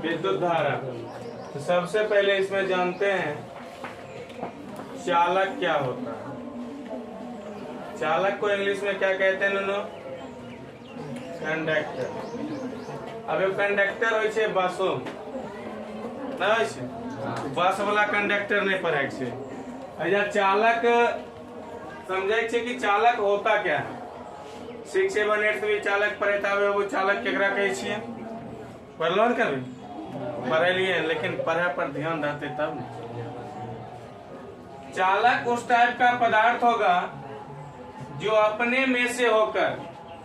विद्युत धारा। तो सबसे पहले इसमें जानते हैं चालक क्या होता है। चालक को इंग्लिश में क्या कहते हैं नुनो? कंडक्टर। अब कंडक्टर हो छे बसों ना हो छे, बस वाला कंडक्टर नहीं पढ़े छे। अच्छा चालक समझे छे कि चालक होता क्या है। 6, 7, 8 भी चालक पढ़े तब वो चालक केकरा कहे छिए? पढ़लो न कभी? पढ़लिए लेकिन पढ़े पर ध्यान रहते तब न। चालक उस टाइप का पदार्थ होगा जो अपने में से होकर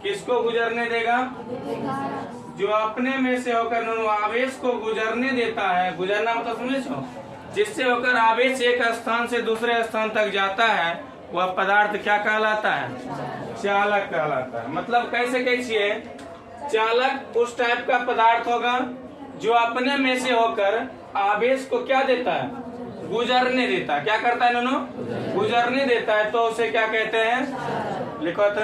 किसको गुजरने देगा? जो अपने में से होकर आवेश को गुजरने देता है। गुजरना मतलब समझे छो? जिससे होकर आवेश एक स्थान से दूसरे स्थान तक जाता है, वह पदार्थ क्या कहलाता है? चालक कहलाता है। मतलब कैसे कहिए? चालक उस टाइप का पदार्थ होगा जो अपने में से होकर आवेश को क्या देता है? गुजरने देता है। क्या करता है नो? गुजरने देता है। तो उसे क्या कहते हैं? लिखो तो।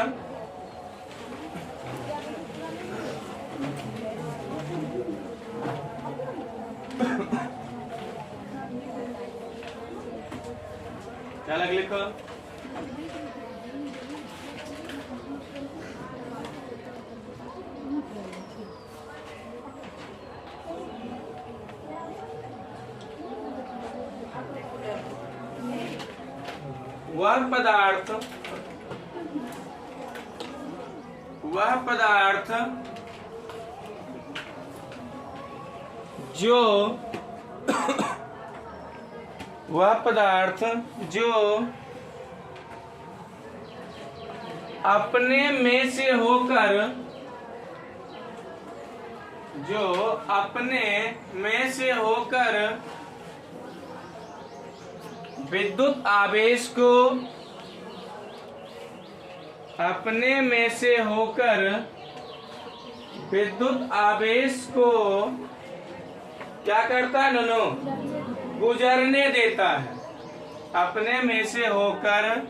चालक लिखो। वह पदार्थ जो अपने में से होकर विद्युत आवेश को क्या करता है नो? गुजरने देता है। अपने में से होकर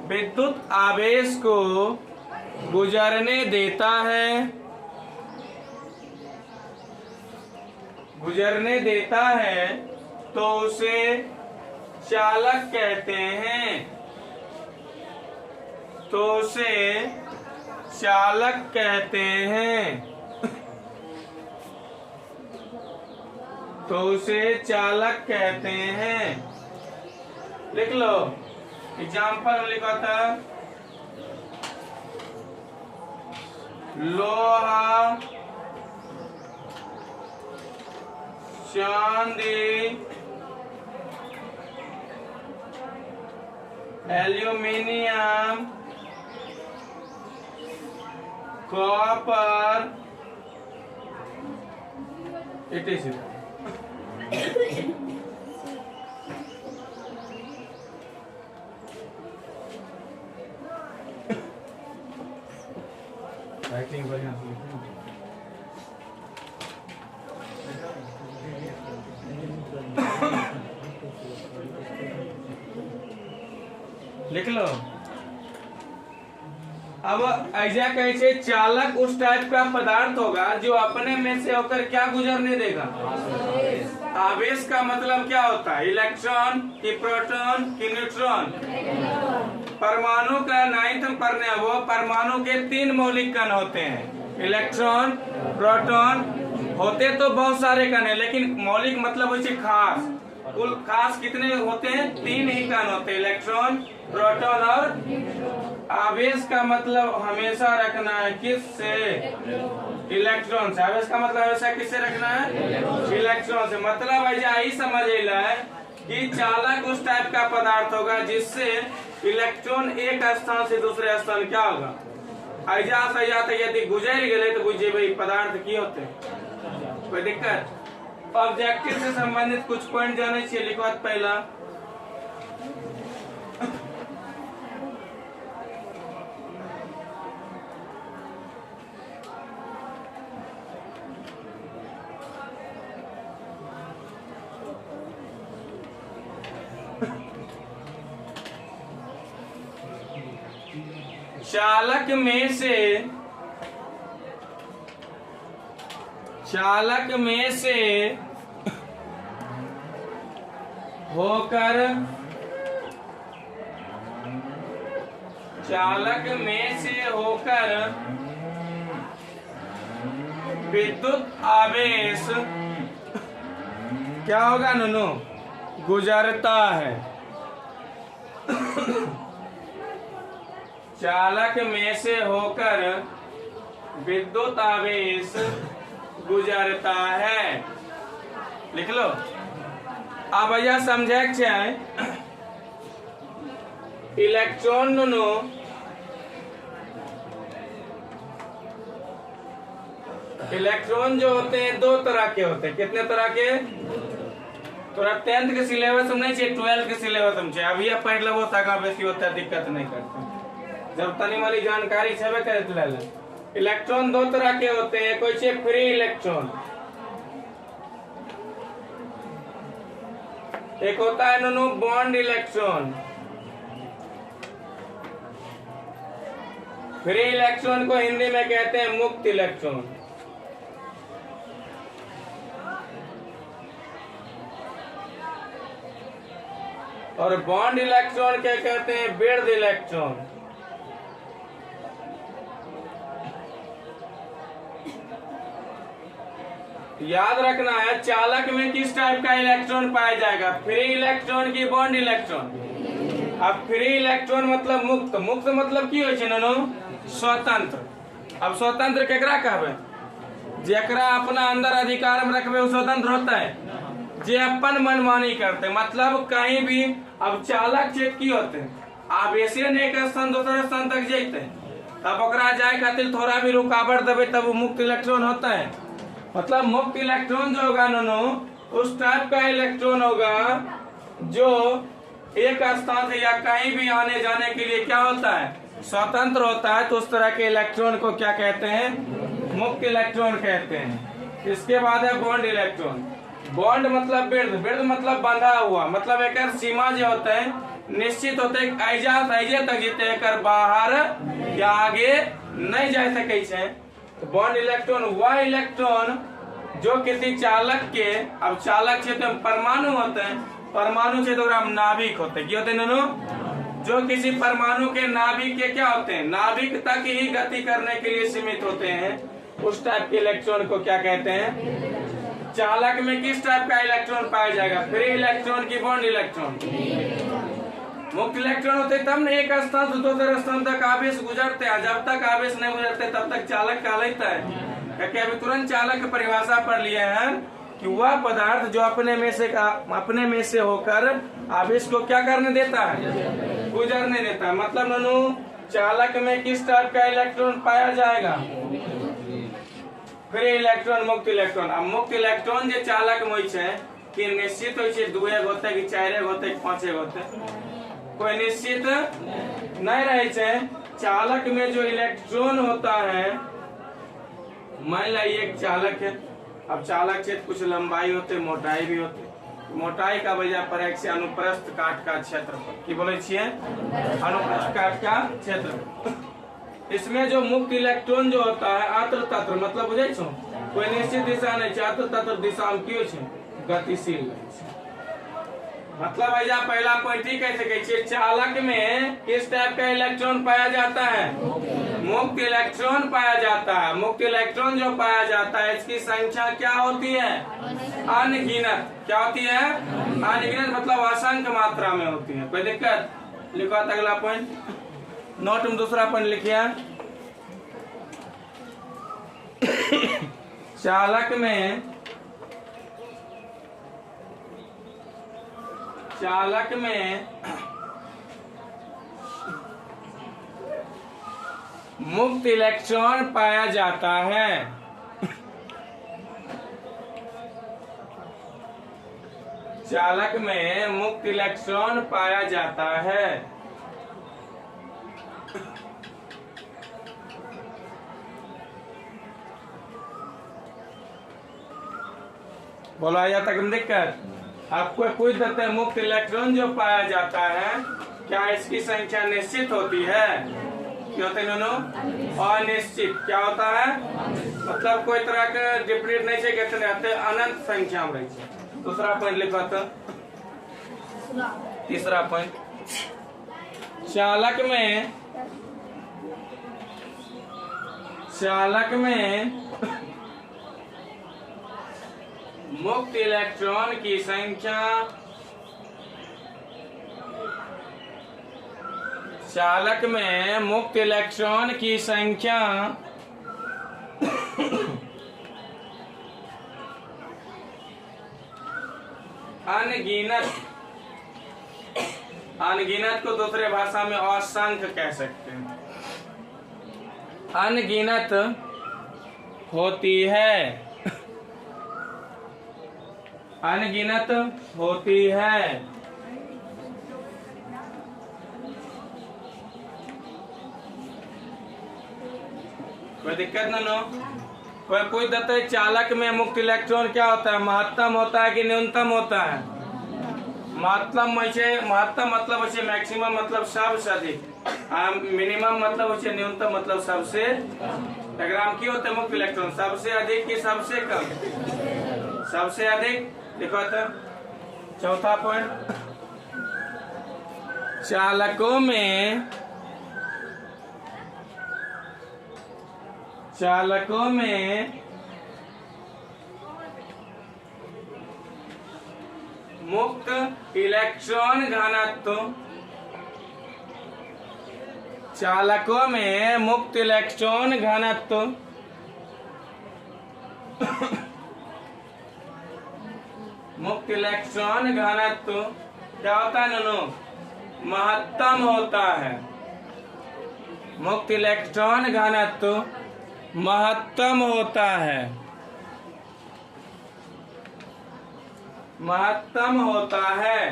विद्युत आवेश को गुजरने देता है, तो उसे चालक कहते हैं। तो उसे चालक कहते हैं। लिख लो। एग्जाम्पल लिखा था लोहा, चांदी, एल्यूमिनियम, कॉपर, etc. राइटिंग बढ़िया लिख लो। अब ऐसा कहे चालक उस टाइप का पदार्थ होगा जो अपने में से होकर क्या गुजरने देगा? आवेश का मतलब क्या होता है? इलेक्ट्रॉन की, प्रोटॉन की, न्यूट्रॉन। परमाणु का 9th में पढ़ने वो परमाणु के 3 मौलिक कण होते हैं। इलेक्ट्रॉन, प्रोटॉन, होते तो बहुत सारे कण है लेकिन मौलिक मतलब होती खास। कुल खास कितने होते हैं? 3 ही कण होते हैं, इलेक्ट्रॉन, प्रोटॉन और आवेश का मतलब हमेशा रखना है किससे? इलेक्ट्रॉन से। आवेश का मतलब हमेशा किससे रखना है? इलेक्ट्रॉन से। मतलब ऐसा ही समझ है कि चालक उस टाइप का पदार्थ होगा जिससे इलेक्ट्रॉन एक स्थान से दूसरे स्थान क्या होगा? ऐसा यदि गुजर गए तो बुझे भाई पदार्थ की होते। कोई दिक्कत? ऑब्जेक्टिव से संबंधित कुछ पॉइंट जाने चाहिए। लिखो पहला चालक में से होकर विद्युत आवेश क्या होगा नूनू? गुजरता है। चालक में से होकर विद्युत आवेश गुजरता है। लिख लो। अब भैया समझे इलेक्ट्रॉन नूनू इलेक्ट्रॉन जो होते हैं दो तरह के होते हैं। कितने तरह के? थोड़ा 10th के सिलेबस में नहीं चाहिए, 12th के सिलेबस में चाहिए। अभी आप पढ़ लो, तक बेसी होता है, दिक्कत नहीं करते। जब तनी वाली जानकारी छेबे करे तो ले ले। इलेक्ट्रॉन दो तरह के होते हैं। कोई छे फ्री इलेक्ट्रॉन, एक होता है नूनू बॉन्ड इलेक्ट्रॉन। फ्री इलेक्ट्रॉन को हिंदी में कहते हैं मुक्त इलेक्ट्रॉन। और बॉन्ड इलेक्ट्रॉन क्या कहते हैं? बेड़ इलेक्ट्रॉन। याद रखना है चालक में किस टाइप का इलेक्ट्रॉन पाया जाएगा? फ्री इलेक्ट्रॉन की बॉन्ड इलेक्ट्रॉन। अब फ्री इलेक्ट्रॉन मतलब मुक्त। मुक्त मतलब की होय छै नूनू? स्वतंत्र। अब स्वतंत्र केकरा कहबे? जेकरा अपना अंदर अधिकार में रखबे वो स्वतंत्र होता है। जे अपन मनमानी करते मतलब कहीं भी। अब चालक चेक की होते आवेश एक स्थान दूसरे स्थान तक जेते, तब ओकरा जाए खातिर थोड़ा भी रुकावट देवे तब वो मुक्त इलेक्ट्रॉन होता है। मतलब मुक्त इलेक्ट्रॉन जो होगा नूनू उस टाइप का इलेक्ट्रॉन होगा जो एक स्थान से या कहीं भी आने जाने के लिए क्या होता है? स्वतंत्र होता है। तो उस तरह के इलेक्ट्रॉन को क्या कहते हैं? मुक्त इलेक्ट्रॉन कहते हैं। इसके बाद है बॉन्ड इलेक्ट्रॉन। बॉन्ड मतलब बेड़, बेड़ मतलब बंधा हुआ। मतलब एक सीमा जो होता है निश्चित होते ऐजे तक जीते, एक बाहर या आगे नहीं जा सके छे। तो बॉन्ड इलेक्ट्रॉन वह इलेक्ट्रॉन जो किसी चालक के, अब चालक क्षेत्र में परमाणु होते हैं, परमाणु क्षेत्र में नाभिक होते हैं। क्या होते हैं नूनू? जो किसी परमाणु के नाभिक के क्या होते हैं? नाभिक तक ही गति करने के लिए सीमित होते हैं। उस टाइप के इलेक्ट्रॉन को क्या कहते हैं? चालक में किस टाइप का इलेक्ट्रॉन पाया जाएगा? फ्री इलेक्ट्रॉन की बॉन्ड इलेक्ट्रॉन। मुक्त इलेक्ट्रॉन होते तब न एक स्थान से दूसरे स्थान तक आवेश गुजरते हैं। जब तक आवेश नहीं गुजरते तब तक चालक कहलाता है। क्योंकि अभी तुरंत चालक की परिभाषा पढ़ लिए हैं कि वह पदार्थ जो अपने में से होकर आवेश को क्या करने देता है? गुजरने देता है। मतलब नूनू चालक में किस टाइप का इलेक्ट्रॉन पाया जाएगा? फ्री इलेक्ट्रॉन, मुक्त इलेक्ट्रॉन। अब मुक्त इलेक्ट्रॉन जो चालक में होय छै कि निश्चित होय छै 2 होते कि 4 होते कि 5 होते, कोई निश्चित नहीं रहे छै। चालक में जो इलेक्ट्रॉन होता है, मान लीजिए एक चालक है। अब चालक क्षेत्र कुछ लंबाई होते, मोटाई भी होते। मोटाई का वजह पर एक से अनुप्रस्थ काट का क्षेत्रफल की बोले छिए? अनुप्रस्थ काट का क्षेत्र। इसमें जो मुक्त इलेक्ट्रॉन जो होता है अत्र तत्र मतलब बुझे छो कोई निश्चित दिशा नहीं छै, अत्र तत्र दिशा में क्यों छै? गतिशील। मतलब ऐसा पहला पॉइंट ही कह सके छिए चालक में किस टाइप का इलेक्ट्रॉन पाया जाता है? मुक्त इलेक्ट्रॉन पाया जाता है। मुक्त इलेक्ट्रॉन जो पाया जाता है इसकी संख्या क्या होती है? अनगिनत। क्या होती है? अनगिनत मतलब असंख्य मात्रा में होती है। कोई दिक्कत? लिखो अगला पॉइंट। नोट में दूसरा पॉइंट लिखिए। चालक में मुक्त इलेक्ट्रॉन पाया जाता है। चालक में मुक्त इलेक्ट्रॉन पाया जाता है। बोलो आया तक दिक्कत? आपको पूछ देते हैं मुक्त इलेक्ट्रॉन जो पाया जाता है क्या इसकी संख्या निश्चित होती है? क्या होते हैं दोनों? अनिश्चित। क्या होता है? मतलब कोई तरह के डिफरेंट नहीं है, कितने आते अनंत संख्या में रही है। दूसरा पॉइंट लिखा था। तीसरा पॉइंट, चालक में मुक्त इलेक्ट्रॉन की संख्या, चालक में मुक्त इलेक्ट्रॉन की संख्या अनगिनत को दूसरे भाषा में असंख्य कह सकते हैं। अनगिनत होती है, अनगिनत होती है। कोई दिक्कत ना नो। कोई देता है चालक में मुक्त इलेक्ट्रॉन क्या होता है, महत्तम होता है कि न्यूनतम होता है? महत्तम मतलब है मैक्सिमम मतलब सबसे अधिक, मिनिमम मतलब है न्यूनतम मतलब सबसे। डायग्राम क्यों होता है मुक्त इलेक्ट्रॉन, सबसे अधिक कि सबसे कम? सबसे अधिक। देखो तो चौथा पॉइंट, चालकों में मुक्त इलेक्ट्रॉन घनत्व, चालकों में मुक्त इलेक्ट्रॉन घनत्व मुक्त इलेक्ट्रॉन घनत्व क्या होता है नोनो? महत्तम होता है। मुक्त इलेक्ट्रॉन घनत्व महत्तम होता है, महत्तम होता है।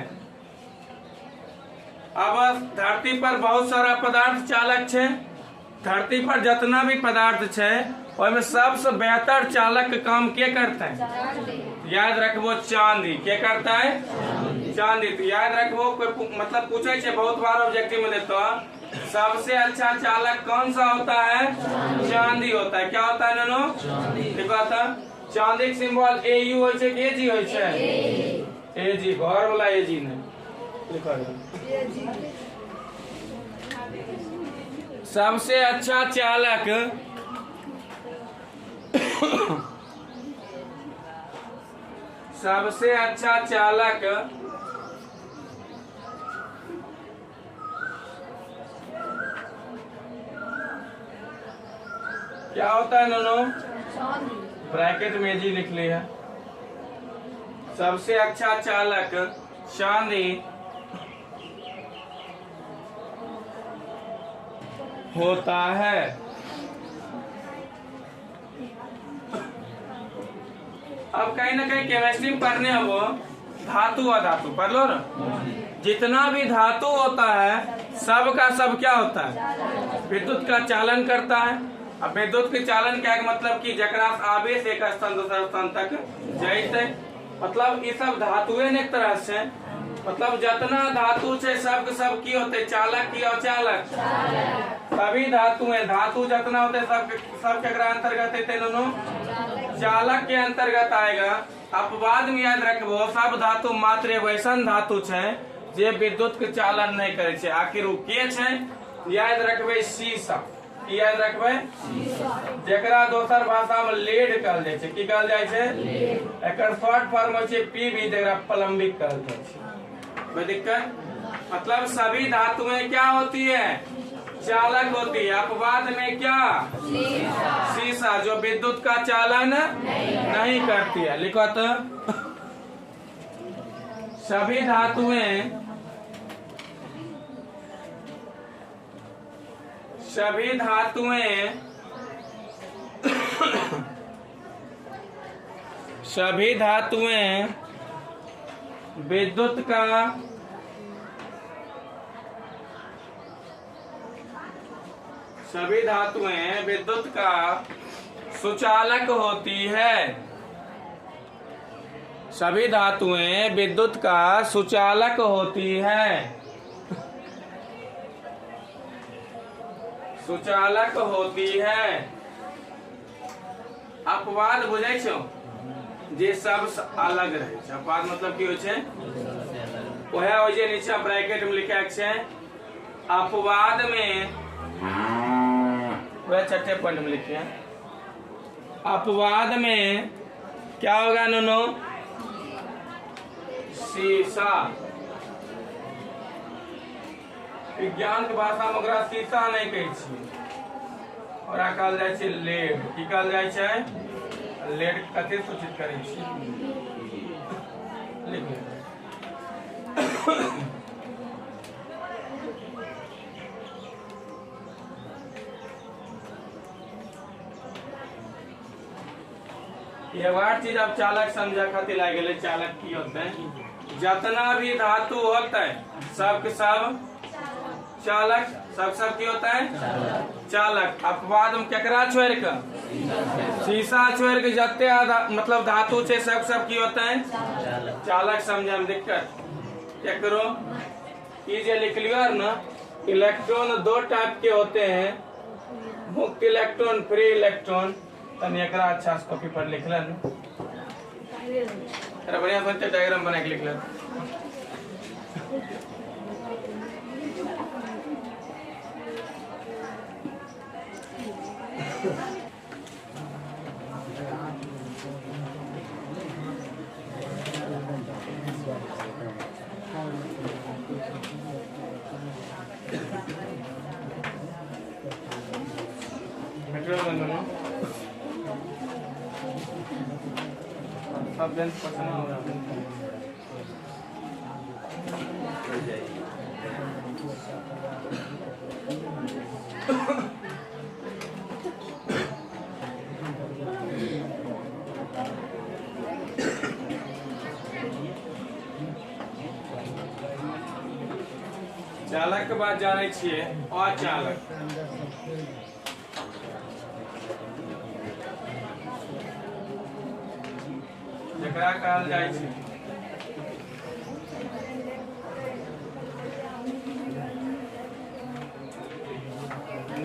अब धरती पर बहुत सारा पदार्थ चालक है। धरती पर जितना भी पदार्थ है उसमें सबसे बेहतर चालक का काम क्या करता है? याद रखबो चांदी। क्या करता है? चांदी। तो याद रखबो, कोई मतलब पूछे छे बहुत बार ऑब्जेक्टिव में देता है, सबसे अच्छा चालक कौन सा होता है? चांदी होता है। क्या होता है ननो? देखो था चांदी के सिंबल AU होय छे कि AG होय छे? AG, घर वाला AG ने लिखा है। सबसे अच्छा चालक सबसे अच्छा चालक क्या होता है नोनो? ब्रैकेट में जी लिख लिया। सबसे अच्छा चालक चांदी होता है। अब कहीं ना कहीं केमिस्ट्री में पढ़ने हैं वो धातु अधातु पढ़ लो ना। जितना भी धातु होता है सब का सब क्या होता है? विद्युत का चालन करता है। अब विद्युत के चालन क्या है? मतलब कि जकरा आवेश एक स्थान दूसरा स्थान तक जाते, मतलब ये सब धातुएं एक तरह से, मतलब जितना धातु है सब सब की होते चालक की अचालक। सभी धातुएं, धातु जितना होते सब के अंतर्गत है दोनों चालक के अंतर्गत आएगा। अपवाद में याद रखबो सब धातु मात्र एगो ऐसा धातु है जे विद्युत के चालन नहीं करे छे। आखिर वो के छे? याद रखबे शीशा। याद रखबे जकरा दोसर भाषा में लेड कहल जाय छे। की कहल जाय छे? एकर शॉर्ट फॉर्म होय छे PV, जकरा प्लम्बिक कहल जाय छे। कोई दिक्कत? मतलब सभी धातुएं क्या होती है? चालक होती है। अपवाद में क्या? शीशा, जो विद्युत का चालन नहीं करती है। लिखो तो सभी धातुएं सभी धातुएं विद्युत का सुचालक होती है। सभी धातुएं विद्युत का सुचालक होती है। सुचालक होती है। अपवाद बुझै छौ जे सब अलग रहे छै। अपवाद मतलब की होइ छै? ओहे होइ छै नीचा ब्रैकेट में लिखे के छै अपवाद में, वह छठे पॉइंट में लिखे अपवाद में क्या होगा नुनू? शीशा। विज्ञान के भाषा में ओकरा शीशा नहीं कहै छियै, ओकरा कहल जाइ छै लेड। की कहल जाइ छै? लेड कथी सूचित करै छी? लिखिए एगो और चीज अब चालक समझा खातिर लाग गेलै। चालक की होते हैं? जितना भी धातु होता है सब के सब चालक, सब की होता है? चालक। अपवाद में केकरा छोड़ के? शीशा छोड़ के जते मतलब धातु छै सब की होता है? चालक। समझे में दिक्कत केकरो? ये जो लिख लियो ना, इलेक्ट्रॉन दो टाइप के होते हैं, मुक्त इलेक्ट्रॉन, फ्री इलेक्ट्रॉन। तनी एकरा अच्छा से कॉपी पर लिख लेन, बढ़िया से डायग्राम बना के लिख लेन। सब दिन पसंद हो रहा है। चालक के बाद जाने छिए अचालक। जकरा कहल जाइ छै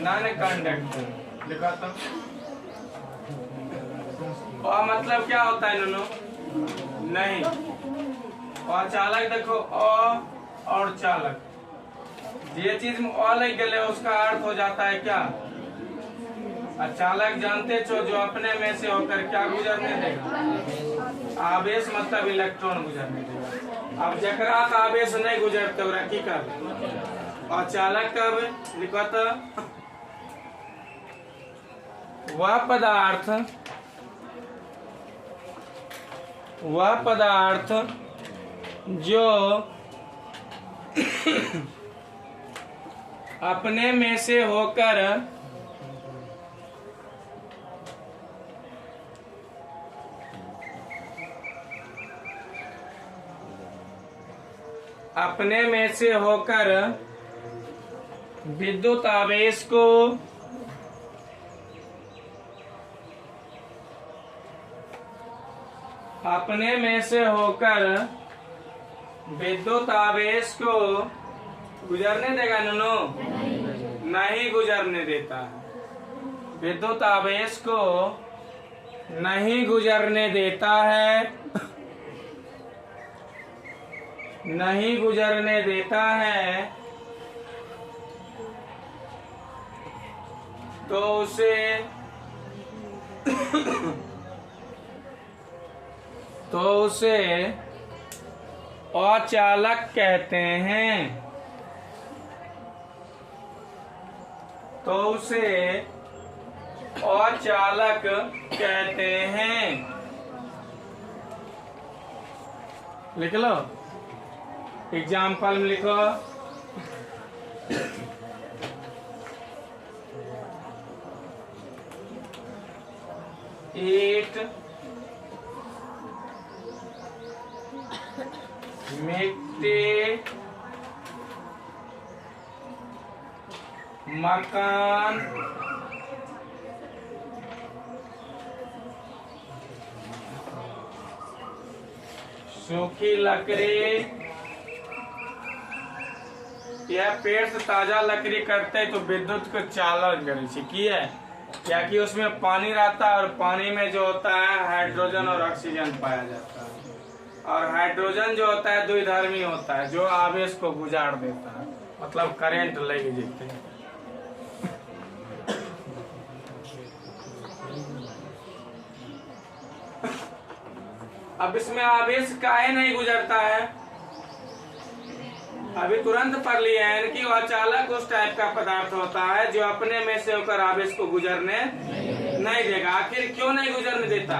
नॉन कंडक्टर। लिखा तो मतलब क्या होता है नुनू? नहीं। और चालक देखो और चालक, ये चीज में लग गए उसका अर्थ हो जाता है क्या? चालक जानते छो जो अपने में से होकर क्या गुजरने देगा? आवेश मतलब इलेक्ट्रॉन गुजरने देगा। अब जकरा आवेश नहीं गुजरते ओकरा की कहबे? और चालक कहबे। लिखो तो वह पदार्थ जो अपने में से होकर विद्युत आवेश को गुजरने देगा नुनू? नहीं गुजरने देता है। विद्युत आवेश को नहीं गुजरने देता है, नहीं गुजरने देता है तो उसे अचालक कहते हैं। तो उसे अचालक कहते हैं। लिख लो, एग्जाम्पल में लिखो। ईट, मिट्टी, मकान, सूखी लकड़ी। यह पेड़ से ताजा लकड़ी करते तो विद्युत को चालन करे। की है क्या कि उसमें पानी रहता है और पानी में जो होता है हाइड्रोजन और ऑक्सीजन पाया जाता है। और हाइड्रोजन जो होता है द्विधर्मी होता है, जो आवेश को गुजार देता है, मतलब करंट लग जाते हैं। अब इसमें आवेश काहे नहीं गुजरता है, अभी तुरंत पढ़ लिए हैं कि वह चालक उस टाइप का पदार्थ होता है जो अपने में से होकर आवेश को गुजरने नहीं देगा। आखिर क्यों नहीं गुजरने देता?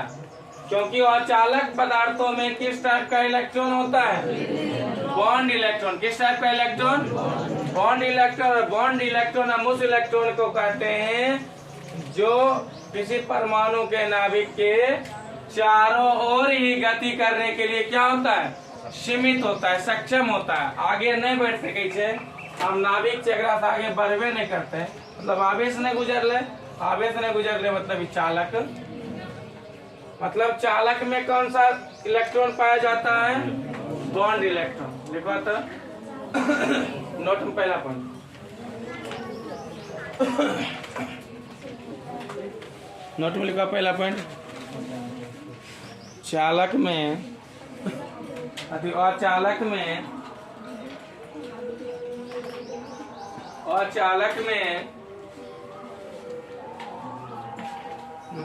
क्योंकि वह चालक पदार्थों में किस टाइप का इलेक्ट्रॉन होता है? Bond electron. किस टाइप का electron? Bond electron. Bond electron हम उस इलेक्ट्रॉन को कहते हैं जो किसी परमाणु के नाभिक के चारों ओर ही गति करने के लिए क्या होता है? सीमित होता है, सक्षम होता है, आगे नहीं बढ़ सके छे। हम नाभिक चक्रा से आगे बढ़वे नहीं करते, मतलब आवेश नहीं गुजरले। आवेश नहीं गुजरले मतलब चालक। मतलब चालक में कौन सा इलेक्ट्रॉन पाया जाता है? Bond electron. लिखो तो नोट में पहला पॉइंट। नोट में लिखा पहला पॉइंट, चालक में अचालक में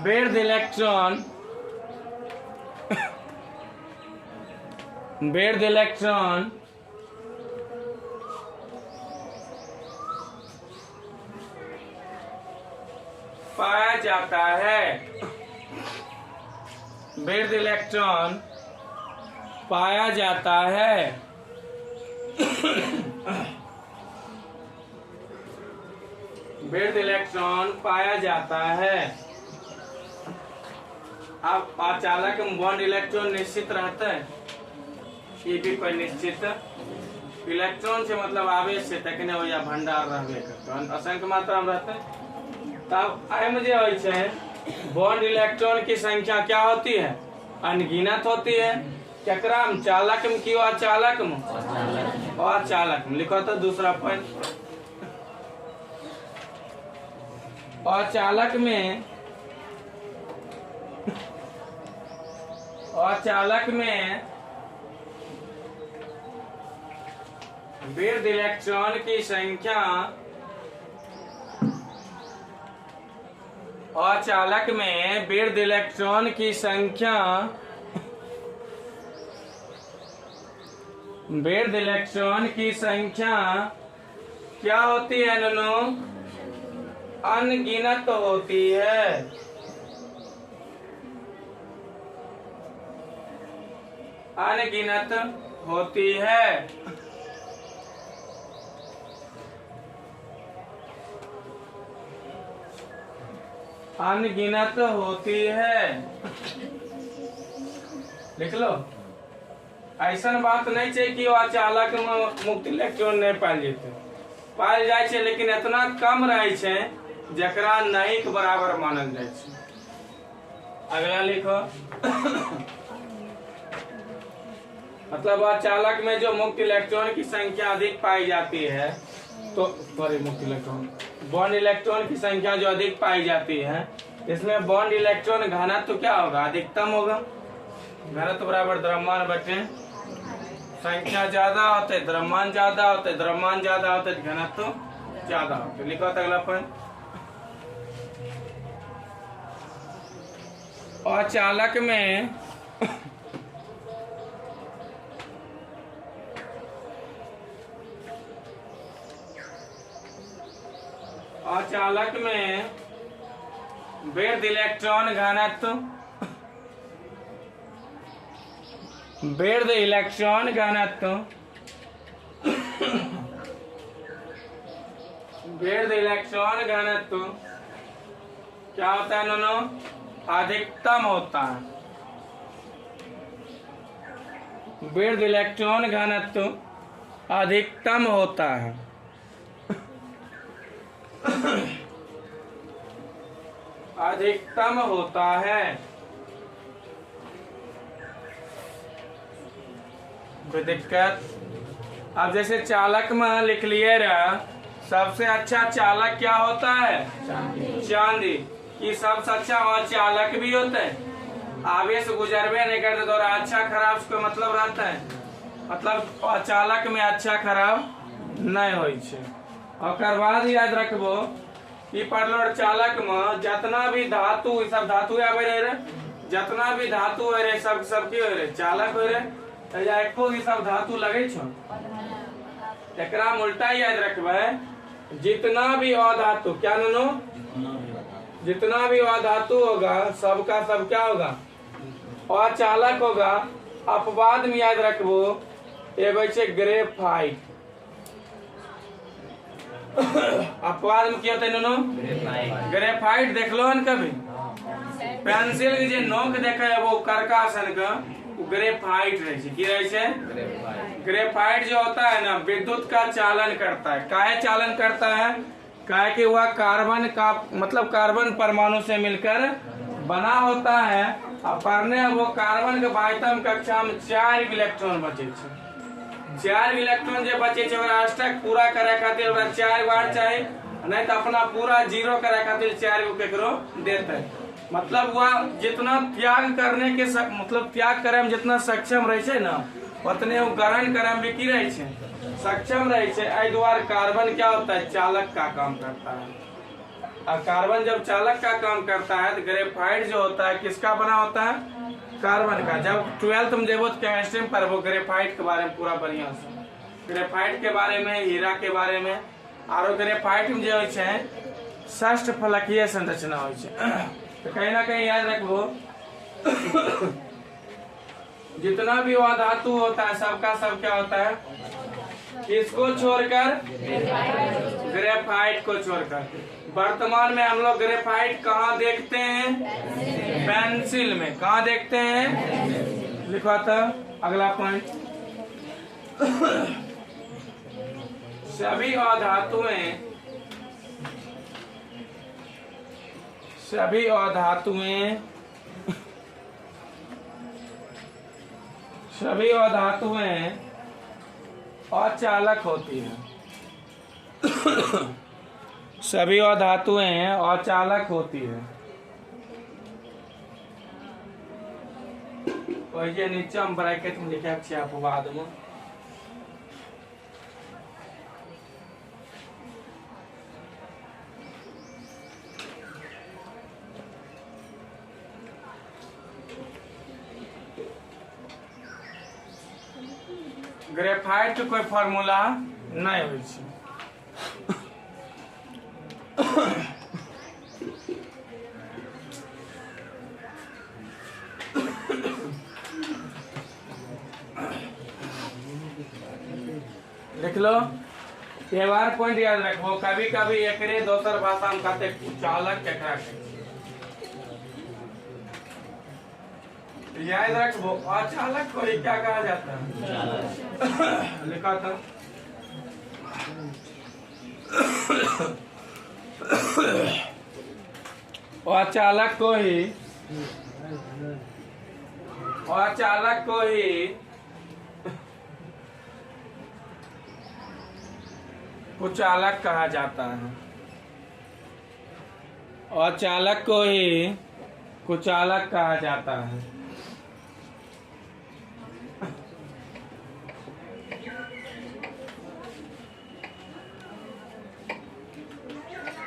बेर्थ इलेक्ट्रॉन पाया जाता है। बेर्थ इलेक्ट्रॉन पाया जाता है। बेर्थ इलेक्ट्रॉन पाया जाता है। अब अचालक बॉन्ड इलेक्ट्रॉन निश्चित रहता है, ये भी कोई निश्चित इलेक्ट्रॉन से मतलब आवेश से तकने हो या भंडार रहबे करते, असंख्य मात्रा में रहते हैं। तब एम जे होय छै, बॉन्ड इलेक्ट्रॉन की संख्या क्या होती है? अनगिनत होती है। केकरा में? चालक में की अचालक में? अचालक में। लिखो तो दूसरा पॉइंट, अचालक में बेर्थ इलेक्ट्रॉन की संख्या, अचालक में बेर्थ इलेक्ट्रॉन की संख्या, बेर्थ इलेक्ट्रॉन की संख्या क्या होती है नन्नू? अनगिनत होती है। अनगिनत होती है। अनगिनत होती है। लिख लो। ऐसा बात नहीं है कि अचालक में मुक्त इलेक्ट्रॉन नहीं पायल जेते, पायल जाए छे, लेकिन इतना कम रहे छे जकरा नहीं के बराबर मानल जाए छे। अगला लिखो। मतलब अचालक में जो मुक्त इलेक्ट्रॉन की संख्या अधिक पाई जाती है, तो सॉरी मुक्त इलेक्ट्रॉन, बॉन्ड इलेक्ट्रॉन की संख्या जो अधिक पाई जाती है, इसमें बॉन्ड इलेक्ट्रॉन घनत्व तो क्या होगा? अधिकतम होगा। घनत्व बराबर द्रव्यमान बटे संख्या ज्यादा होते, द्रव्यमान ज्यादा होते, द्रव्यमान ज्यादा होते, घनत्व ज्यादा होते। लिखो अगला पॉइंट, अचालक में बेर्थ इलेक्ट्रॉन घनत्व, बेर्थ इलेक्ट्रॉन घनत्व, बेर्थ इलेक्ट्रॉन घनत्व क्या होता है नोनो? अधिकतम होता है। बेर्थ इलेक्ट्रॉन घनत्व अधिकतम होता है। अधिकतम होता है। कोई दिक्कत? अब जैसे चालक में लिख लिए रहा, सबसे अच्छा चालक क्या होता है? चांदी। कि सबसे अच्छा और चालक भी होते हैं। आवेश गुजरबे नहीं करते तो अच्छा खराब उसका मतलब रहता है, मतलब अचालक में अच्छा खराब नहीं होई छे। और बाद याद रखबो कि पढ़लो चालक में जितना भी धातु सब धातु आवे रहे, जितना भी धातु हो रहे सब की हो रहे चालक हो रहे, एको ही सब धातु लगे छो। एकरा में उल्टा याद रखबे, जितना भी अधातु क्या नो, जितना भी अधातु होगा सबका सब क्या होगा अचालक होगा। अपवाद में याद रखबो एगो छे ग्रेफाइट। अपवाद में क्या होता है नो, ग्रेफाइट देखलो न कभी पेंसिल के जे नोक देखे है वो करकासन का ग्रेफाइट रहे छे। की रहे छे ग्रेफाइट जो होता है ना विद्युत का चालन करता है। काहे चालन करता है? काहे कि वह कार्बन का मतलब कार्बन परमाणु से मिलकर बना होता है। और पढ़ने वो कार्बन के बाह्यतम कक्षा में 4 इलेक्ट्रॉन बचे छे। 4 इलेक्ट्रॉन जो बचे छे ओकरा अष्टक पूरा करे खातिर ओकरा 4 बार चाहिए, नहीं तो अपना पूरा 0 करे खातिर 4 गो केकरो देते। मतलब वह जितना त्याग करने के मतलब त्याग करे में जितना सक्षम रहे छे ना उतने वो ग्रहण करे में भी की रहे छे सक्षम रहे छे। एहि द्वारा कार्बन क्या होता है चालक का काम करता है। और कार्बन जब चालक का काम करता है तो ग्रेफाइट जो होता है किसका बना होता है कार्बन का। जब 12th में देवो तो केमिस्ट्री में पढ़बो ग्रेफाइट के बारे में पूरा बढ़िया से, ग्रेफाइट के बारे में, हीरा के बारे में। और ग्रेफाइट में जो है षष्ठ फलकीय संरचना हो तो कहीं ना कहीं याद रखबो जितना भी वह धातु होता है सबका सब क्या होता है, किसको छोड़कर ग्रेफाइट को छोड़कर। वर्तमान में हम लोग ग्रेफाइट कहाँ देखते हैं? पेंसिल में। कहाँ देखते हैं? लिखो था अगला पॉइंट। सभी अधातुएं अचालक होती हैं। सभी अधातुएं अचालक होती है। वही नीचे हम ब्रैकेट में लिखे अच्छे अपवाद में ग्रेफाइट कोई फार्मूला नहीं हो। लिख लो एक बार पॉइंट याद रखो। कभी कभी एकरे दोसर भाषा में कहते चालक केकरा याद रखो। अचालक को क्या कहा जाता है? लिखा था अचालक को ही कुचालक कहा जाता है। अचालक को ही कुचालक कहा जाता है।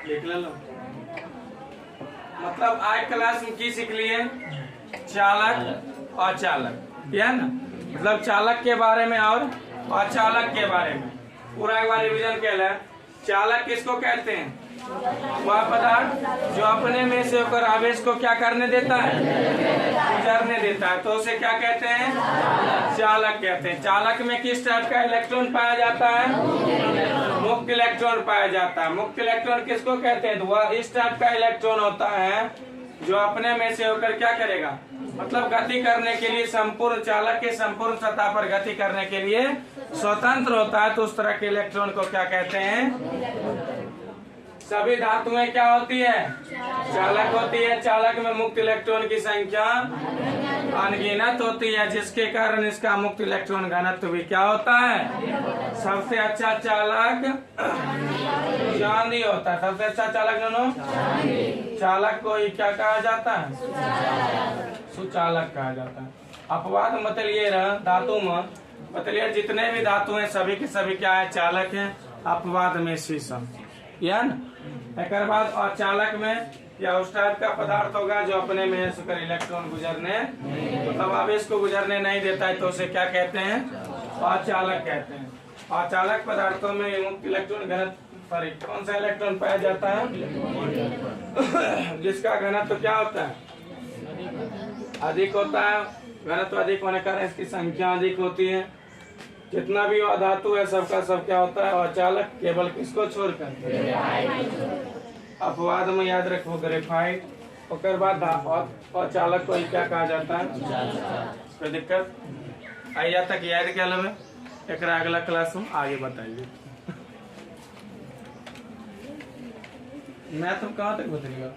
लिख लो। मतलब आज क्लास में की सीख लिए? चालक अचालक, या ना? मतलब चालक के बारे में और अचालक के बारे में पूरा एक बार रिवीजन कर ले। चालक किसको कहते हैं? वह पदार्थ जो अपने में से होकर आवेश को क्या करने देता है? गुजरने देता है, तो उसे क्या कहते हैं? चालक कहते हैं। चालक में किस टाइप का इलेक्ट्रॉन पाया जाता है? मुक्त इलेक्ट्रॉन पाया जाता है। मुक्त इलेक्ट्रॉन किसको कहते हैं? तो वह इस टाइप का इलेक्ट्रॉन होता है जो अपने में से होकर क्या करेगा, मतलब गति करने के लिए संपूर्ण चालक के संपूर्ण सतह पर गति करने के लिए स्वतंत्र होता है। तो उस तरह के इलेक्ट्रॉन को क्या कहते हैं? सभी धातुएं क्या होती है? चालक होती है। चालक में मुक्त इलेक्ट्रॉन की संख्या अनगिनत होती है, जिसके कारण इसका मुक्त इलेक्ट्रॉन घनत्व भी क्या होता है? सबसे अच्छा चालक चांदी होता है। सबसे अच्छा चालक चालक को ही क्या कहा जाता है? सुचालक कहा जाता है। अपवाद मतलब ये रहा धातु में, मतलब जितने भी धातु हैं सभी के सभी क्या है? चालक हैं। अपवाद में शीशम, या न एक बाद अचालक में या उस टाइप का पदार्थ होगा जो अपने में से होकर इलेक्ट्रॉन गुजरने मतलब आवेश को गुजरने नहीं देता है, तो उसे क्या कहते हैं? अचालक कहते हैं। अचालक पदार्थों में मुक्त इलेक्ट्रॉन घनत्व, सॉरी कौन सा इलेक्ट्रॉन पाया जाता है? जिसका घनत्व क्या होता है? अधिक होता है। घनत्व अधिक होने के कारण इसकी संख्या अधिक होती है। जितना भी धातु है सबका सब क्या होता है? अचालक, केवल किसको छोड़कर? अपवाद में याद रखो ग्रेफाइट। उसके बाद अचालक को क्या कहा जाता है? कोई दिक्कत आइया तक याद क्या लगे? एक अगला क्लास में आगे बताइए। मैं तुम कहाँ तक बताइएगा?